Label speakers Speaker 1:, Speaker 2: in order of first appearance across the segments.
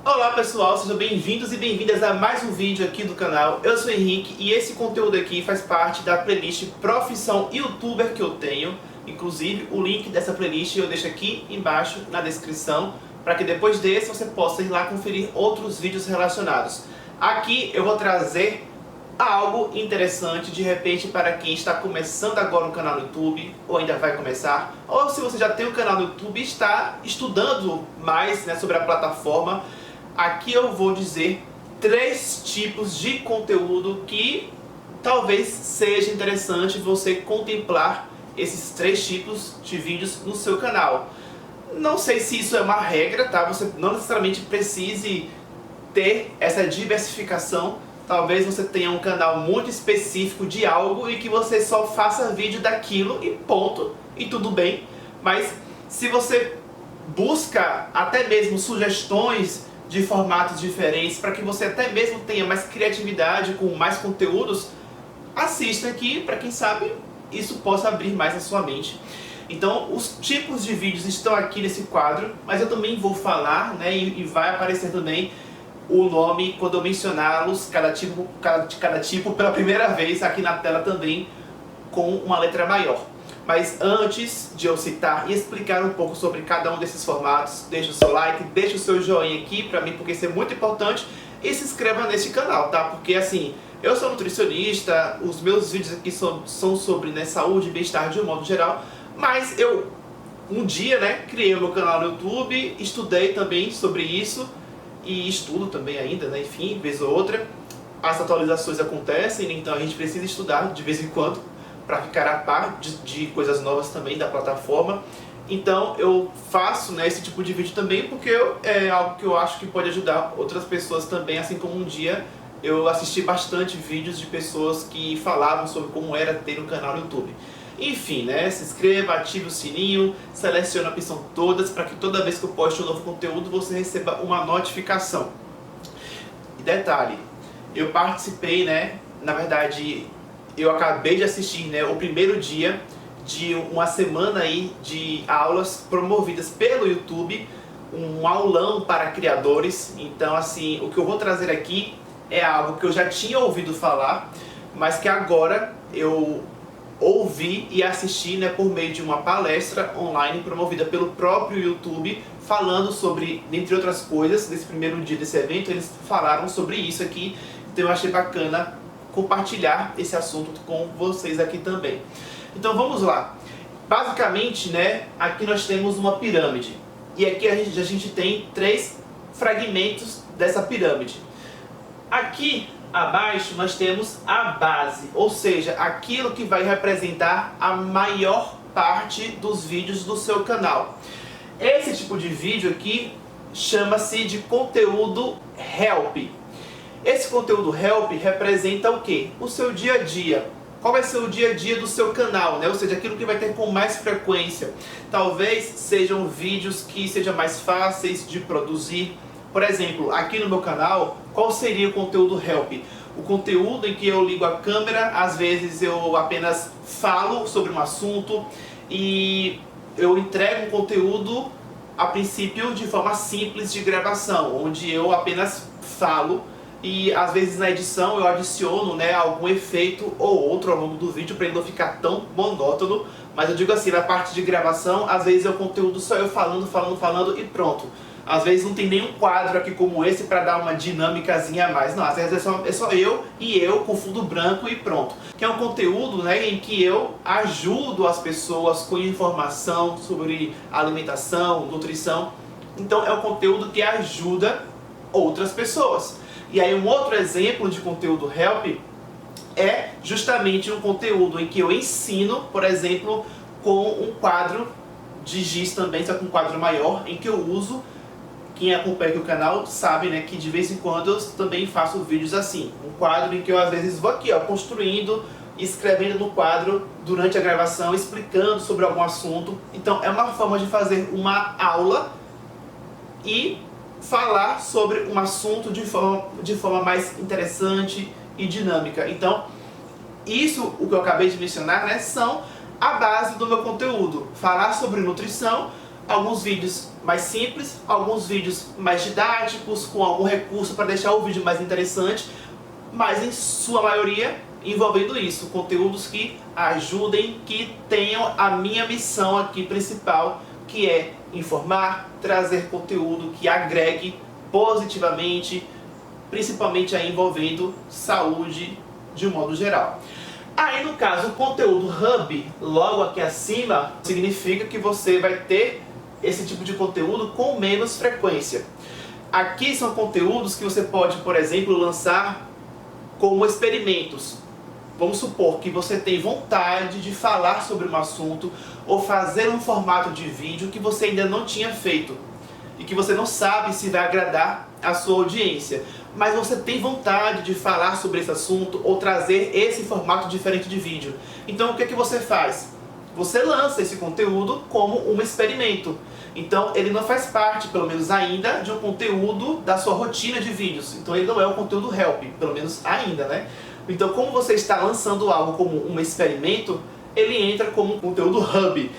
Speaker 1: Olá pessoal, sejam bem-vindos e bem-vindas a mais um vídeo aqui do canal. Eu sou o Henrique e esse conteúdo aqui faz parte da playlist Profissão Youtuber que eu tenho. Inclusive o link dessa playlist eu deixo aqui embaixo na descrição, para que depois desse você possa ir lá conferir outros vídeos relacionados. Aqui eu vou trazer algo interessante, de repente, para quem está começando agora um canal no YouTube, ou ainda vai começar, ou se você já tem um canal no YouTube e está estudando mais, sobre a plataforma. Aqui eu vou dizer 3 tipos de conteúdo que talvez seja interessante você contemplar esses 3 tipos de vídeos no seu canal. Não sei se isso é uma regra, tá? Você não necessariamente precise ter essa diversificação. Talvez você tenha um canal muito específico de algo e que você só faça vídeo daquilo e ponto, e tudo bem. Mas se você busca até mesmo sugestões de formatos diferentes, para que você até mesmo tenha mais criatividade com mais conteúdos, assista aqui, para quem sabe isso possa abrir mais a sua mente. Então os tipos de vídeos estão aqui nesse quadro, mas eu também vou falar, e vai aparecer também o nome quando eu mencioná-los, cada tipo pela primeira vez aqui na tela também, com uma letra maior. Mas antes de eu citar e explicar um pouco sobre cada um desses formatos, deixa o seu like, deixa o seu joinha aqui pra mim, porque isso é muito importante, e se inscreva nesse canal, tá? Porque assim, eu sou nutricionista, os meus vídeos aqui são sobre saúde e bem-estar de um modo geral, mas eu um dia criei o meu canal no YouTube, estudei também sobre isso, e estudo também ainda, enfim, vez ou outra. As atualizações acontecem, então a gente precisa estudar de vez em quando para ficar a par de coisas novas também da plataforma. Então eu faço esse tipo de vídeo também porque é algo que eu acho que pode ajudar outras pessoas também, assim como um dia eu assisti bastante vídeos de pessoas que falavam sobre como era ter um canal no YouTube. Enfim, se inscreva, ative o sininho, selecione a opção todas para que toda vez que eu poste um novo conteúdo você receba uma notificação. E detalhe, eu participei, na verdade eu acabei de assistir o primeiro dia de uma semana aí de aulas promovidas pelo YouTube, um aulão para criadores. Então assim, o que eu vou trazer aqui é algo que eu já tinha ouvido falar, mas que agora eu ouvi e assisti por meio de uma palestra online promovida pelo próprio YouTube, falando sobre, dentre outras coisas, nesse primeiro dia desse evento, eles falaram sobre isso aqui. Então eu achei bacana compartilhar esse assunto com vocês aqui também. Então vamos lá. Basicamente, aqui nós temos uma pirâmide. E aqui a gente tem 3 fragmentos dessa pirâmide. Aqui abaixo nós temos a base, ou seja, aquilo que vai representar a maior parte dos vídeos do seu canal. Esse tipo de vídeo aqui chama-se de conteúdo help. Esse conteúdo help representa o quê? O seu dia a dia. Qual vai ser o dia a dia do seu canal, ou seja, aquilo que vai ter com mais frequência. Talvez sejam vídeos que sejam mais fáceis de produzir. Por exemplo, aqui no meu canal, qual seria o conteúdo help? O conteúdo em que eu ligo a câmera, às vezes eu apenas falo sobre um assunto e eu entrego um conteúdo, a princípio, de forma simples de gravação, onde eu apenas falo e às vezes na edição eu adiciono algum efeito ou outro ao longo do vídeo para ele não ficar tão monótono. Mas eu digo assim, na parte de gravação, às vezes é o conteúdo só eu falando e pronto. Às vezes não tem nenhum quadro aqui como esse para dar uma dinâmicazinha a mais. Não, às vezes é só eu e eu com fundo branco e pronto. Que é um conteúdo em que eu ajudo as pessoas com informação sobre alimentação, nutrição. Então é um conteúdo que ajuda outras pessoas. E aí um outro exemplo de conteúdo help é justamente um conteúdo em que eu ensino, por exemplo, com um quadro de giz também, só com um quadro maior, em que eu uso. Quem acompanha aqui o canal sabe que de vez em quando eu também faço vídeos assim. Um quadro em que eu às vezes vou aqui construindo, escrevendo no quadro durante a gravação, explicando sobre algum assunto. Então é uma forma de fazer uma aula e falar sobre um assunto de forma mais interessante e dinâmica. Então isso, o que eu acabei de mencionar, são a base do meu conteúdo. Falar sobre nutrição alguns vídeos mais simples, alguns vídeos mais didáticos, com algum recurso para deixar o vídeo mais interessante, mas em sua maioria envolvendo isso, conteúdos que ajudem, que tenham a minha missão aqui principal, que é informar, trazer conteúdo que agregue positivamente, principalmente aí envolvendo saúde de um modo geral. Aí no caso, o conteúdo Hub, logo aqui acima, significa que você vai ter esse tipo de conteúdo com menos frequência. Aqui são conteúdos que você pode, por exemplo, lançar como experimentos. Vamos supor que você tem vontade de falar sobre um assunto ou fazer um formato de vídeo que você ainda não tinha feito e que você não sabe se vai agradar a sua audiência, mas você tem vontade de falar sobre esse assunto ou trazer esse formato diferente de vídeo. Então o que é que você faz? Você lança esse conteúdo como um experimento. Então ele não faz parte, pelo menos ainda, de um conteúdo da sua rotina de vídeos. Então ele não é um conteúdo help, pelo menos ainda, né? Então como você está lançando algo como um experimento, ele entra como um conteúdo hub,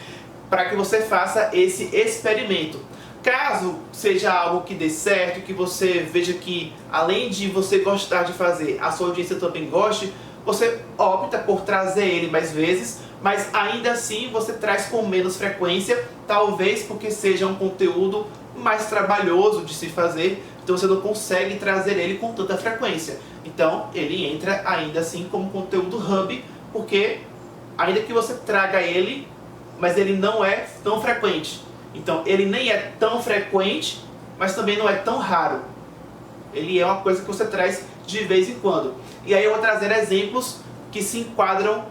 Speaker 1: para que você faça esse experimento. Caso seja algo que dê certo, que você veja que, além de você gostar de fazer, a sua audiência também goste, você opta por trazer ele mais vezes, mas ainda assim você traz com menos frequência, talvez porque seja um conteúdo mais trabalhoso de se fazer, então você não consegue trazer ele com tanta frequência. Então ele entra ainda assim como conteúdo hub, porque ainda que você traga ele, mas ele não é tão frequente. Então ele nem é tão frequente, mas também não é tão raro. Ele é uma coisa que você traz de vez em quando. E aí eu vou trazer exemplos que se enquadram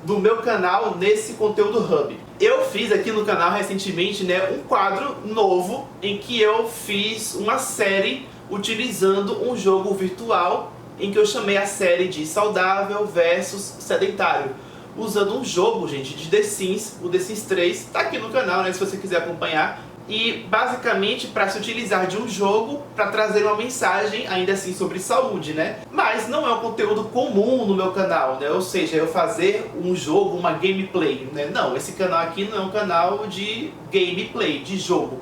Speaker 1: do meu canal nesse conteúdo hub. Eu fiz aqui no canal recentemente, né, um quadro novo em que eu fiz uma série utilizando um jogo virtual em que eu chamei a série de Saudável versus Sedentário, usando um jogo, gente, de The Sims, o The Sims 3, tá aqui no canal, né, se você quiser acompanhar. E basicamente para se utilizar de um jogo para trazer uma mensagem ainda assim sobre saúde, né? Mas não é um conteúdo comum no meu canal, né? Ou seja, eu fazer um jogo, uma gameplay, né? Não, esse canal aqui não é um canal de gameplay, de jogo.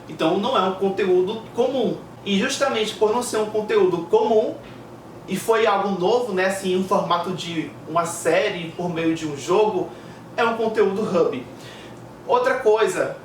Speaker 1: Então não é um conteúdo comum. E justamente por não ser um conteúdo comum, e foi algo novo, né? Assim, um formato de uma série por meio de um jogo, é um conteúdo hub. Outra coisa,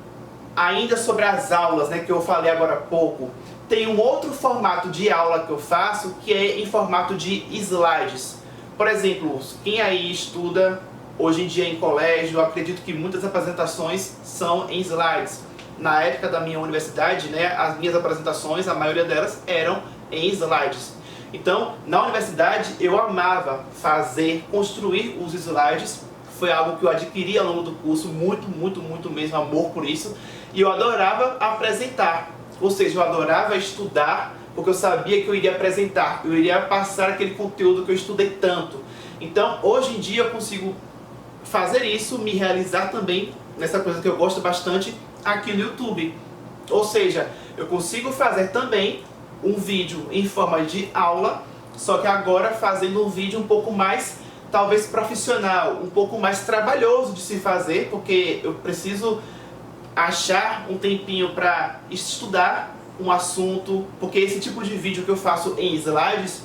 Speaker 1: ainda sobre as aulas, né, que eu falei agora há pouco, tem um outro formato de aula que eu faço que é em formato de slides. Por exemplo, quem aí estuda hoje em dia em colégio, eu acredito que muitas apresentações são em slides. Na época da minha universidade, né, as minhas apresentações, a maioria delas eram em slides. Então, na universidade eu amava construir os slides. Foi algo que eu adquiri ao longo do curso, muito mesmo amor por isso. E eu adorava apresentar, ou seja, eu adorava estudar, porque eu sabia que eu iria apresentar, eu iria passar aquele conteúdo que eu estudei tanto. Então, hoje em dia eu consigo fazer isso, me realizar também nessa coisa que eu gosto bastante aqui no YouTube. Ou seja, eu consigo fazer também um vídeo em forma de aula, só que agora fazendo um vídeo um pouco mais, talvez profissional, um pouco mais trabalhoso de se fazer, porque eu preciso achar um tempinho para estudar um assunto, porque esse tipo de vídeo que eu faço em slides,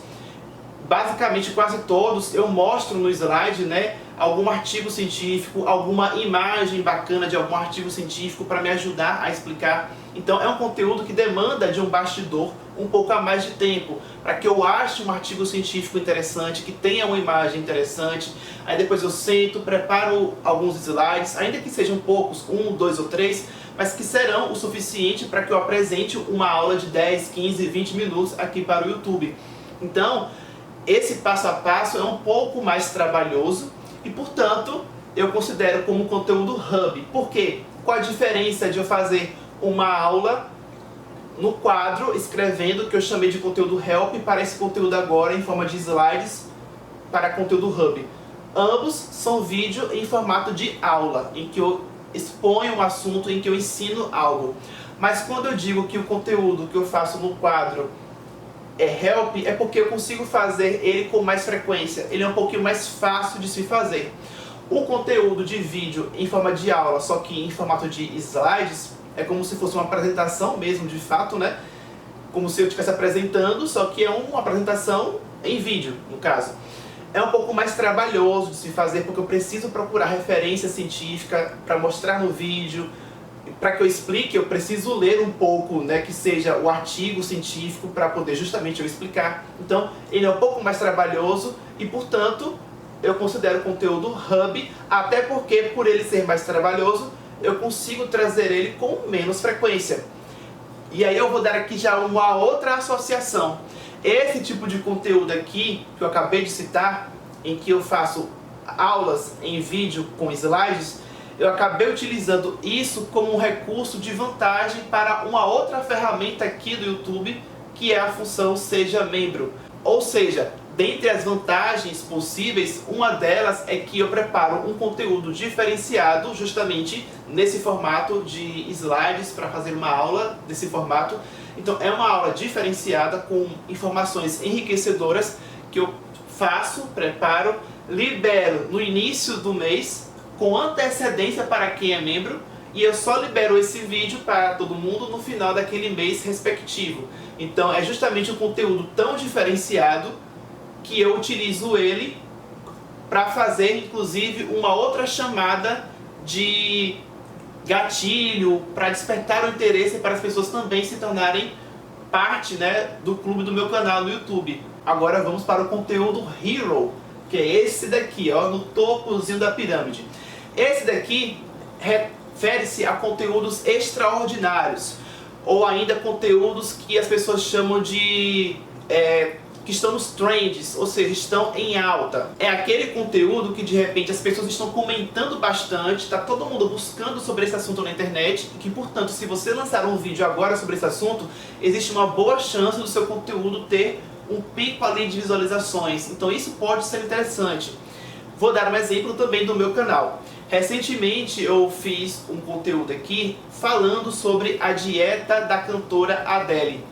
Speaker 1: basicamente quase todos, eu mostro no slide, né, algum artigo científico, alguma imagem bacana de algum artigo científico para me ajudar a explicar. Então é um conteúdo que demanda de um bastidor um pouco a mais de tempo, para que eu ache um artigo científico interessante, que tenha uma imagem interessante. Aí depois eu sento, preparo alguns slides, ainda que sejam poucos, 1, 2 ou 3, mas que serão o suficiente para que eu apresente uma aula de 10, 15, 20 minutos aqui para o YouTube. Então, esse passo a passo é um pouco mais trabalhoso e, portanto, eu considero como conteúdo hub. Por quê? Qual a diferença de eu fazer uma aula no quadro, escrevendo, que eu chamei de conteúdo help, para esse conteúdo agora em forma de slides para conteúdo hub? Ambos são vídeos em formato de aula, em que eu exponho um assunto, em que eu ensino algo. Mas quando eu digo que o conteúdo que eu faço no quadro é help, é porque eu consigo fazer ele com mais frequência, ele é um pouquinho mais fácil de se fazer. O conteúdo de vídeo em forma de aula, só que em formato de slides, é como se fosse uma apresentação mesmo, de fato, né? Como se eu estivesse apresentando, só que é uma apresentação em vídeo, no caso. É um pouco mais trabalhoso de se fazer, porque eu preciso procurar referência científica para mostrar no vídeo. Para que eu explique, eu preciso ler um pouco, né, que seja o artigo científico para poder justamente eu explicar. Então, ele é um pouco mais trabalhoso e, portanto, eu considero o conteúdo hub, até porque, por ele ser mais trabalhoso, eu consigo trazer ele com menos frequência. E aí eu vou dar aqui já uma outra associação. Esse tipo de conteúdo aqui, que eu acabei de citar, em que eu faço aulas em vídeo com slides, eu acabei utilizando isso como um recurso de vantagem para uma outra ferramenta aqui do YouTube, que é a função Seja Membro. Ou seja, dentre as vantagens possíveis, uma delas é que eu preparo um conteúdo diferenciado justamente nesse formato de slides para fazer uma aula desse formato. Então é uma aula diferenciada com informações enriquecedoras que eu faço, preparo, libero no início do mês com antecedência para quem é membro, e eu só libero esse vídeo para todo mundo no final daquele mês respectivo. Então é justamente um conteúdo tão diferenciado que eu utilizo ele para fazer inclusive uma outra chamada de gatilho, para despertar o interesse para as pessoas também se tornarem parte, né, do clube do meu canal no YouTube. Agora vamos para o conteúdo Hero, que é esse daqui, ó, no topozinho da pirâmide. Esse daqui refere-se a conteúdos extraordinários, ou ainda conteúdos que as pessoas chamam de que estão nos trends, ou seja, estão em alta. É aquele conteúdo que de repente as pessoas estão comentando bastante, está todo mundo buscando sobre esse assunto na internet, e que, portanto, se você lançar um vídeo agora sobre esse assunto, existe uma boa chance do seu conteúdo ter um pico ali de visualizações. Então isso pode ser interessante. Vou dar um exemplo também do meu canal. Recentemente eu fiz um conteúdo aqui falando sobre a dieta da cantora Adele.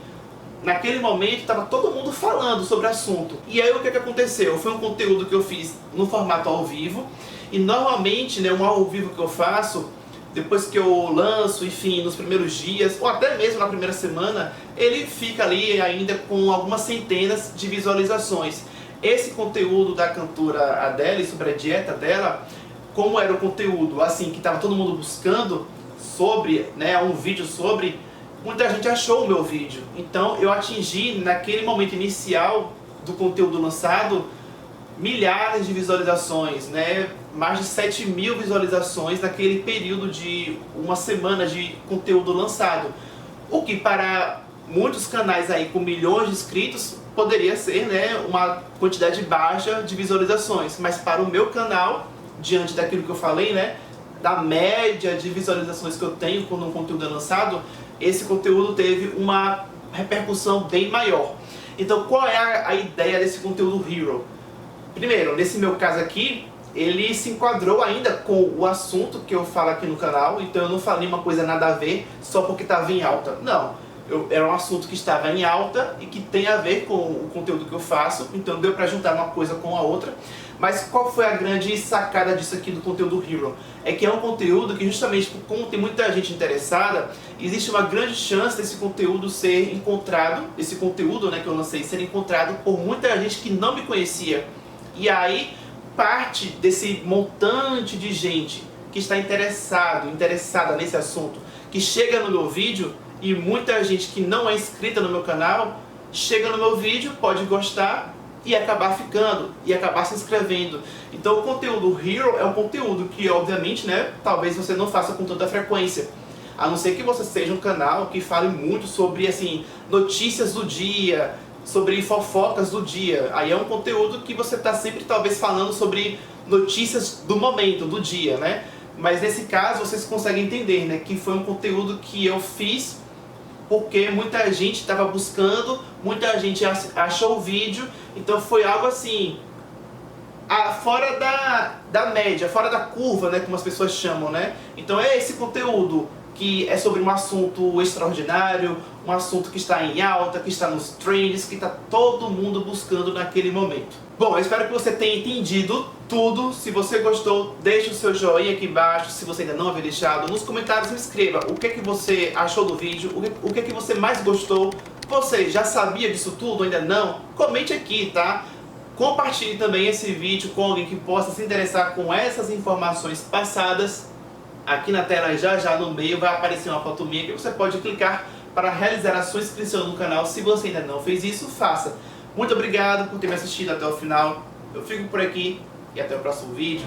Speaker 1: Naquele momento estava todo mundo falando sobre o assunto. E aí o que aconteceu? Foi um conteúdo que eu fiz no formato ao vivo. E normalmente, né, um ao vivo que eu faço, depois que eu lanço, enfim, nos primeiros dias, ou até mesmo na primeira semana, ele fica ali ainda com algumas centenas de visualizações. Esse conteúdo da cantora Adele, sobre a dieta dela, como era o conteúdo assim que estava todo mundo buscando sobre, né, um vídeo sobre, muita gente achou o meu vídeo. Então eu atingi naquele momento inicial do conteúdo lançado milhares de visualizações, né? Mais de 7.000 visualizações naquele período de uma semana de conteúdo lançado. O que para muitos canais aí com milhões de inscritos poderia ser, né, uma quantidade baixa de visualizações, mas para o meu canal, diante daquilo que eu falei, né, da média de visualizações que eu tenho quando um conteúdo é lançado, esse conteúdo teve uma repercussão bem maior. Então qual é a ideia desse conteúdo Hero? Primeiro, nesse meu caso aqui, ele se enquadrou ainda com o assunto que eu falo aqui no canal, então eu não falei uma coisa nada a ver só porque estava em alta. Não, era um assunto que estava em alta e que tem a ver com o conteúdo que eu faço, então deu para juntar uma coisa com a outra. Mas qual foi a grande sacada disso aqui do conteúdo Hero? É que é um conteúdo que justamente, como tem muita gente interessada, existe uma grande chance desse conteúdo ser encontrado, esse conteúdo, né, que eu lancei, ser encontrado por muita gente que não me conhecia. E aí, parte desse montante de gente que está interessada nesse assunto, que chega no meu vídeo, e muita gente que não é inscrita no meu canal, chega no meu vídeo, pode gostar e acabar ficando, e acabar se inscrevendo. Então o conteúdo Hero é um conteúdo que, obviamente, né, talvez você não faça com tanta frequência. A não ser que você seja um canal que fale muito sobre, assim, notícias do dia, sobre fofocas do dia. Aí é um conteúdo que você está sempre, talvez, falando sobre notícias do momento, do dia, né? Mas nesse caso vocês conseguem entender, né, que foi um conteúdo que eu fiz porque muita gente estava buscando, muita gente achou o vídeo, então foi algo assim, fora da média, fora da curva, né, como as pessoas chamam, né? Então é esse conteúdo que é sobre um assunto extraordinário, um assunto que está em alta, que está nos trends, que está todo mundo buscando naquele momento. Bom, eu espero que você tenha entendido tudo. Se você gostou, deixe o seu joinha aqui embaixo. Se você ainda não havia deixado, nos comentários me escreva o que é que você achou do vídeo, o que é que você mais gostou. Você já sabia disso tudo ou ainda não? Comente aqui, tá? Compartilhe também esse vídeo com alguém que possa se interessar com essas informações passadas. Aqui na tela já no meio vai aparecer uma foto minha que você pode clicar para realizar a sua inscrição no canal. Se você ainda não fez isso, faça. Muito obrigado por ter me assistido até o final. Eu fico por aqui e até o próximo vídeo.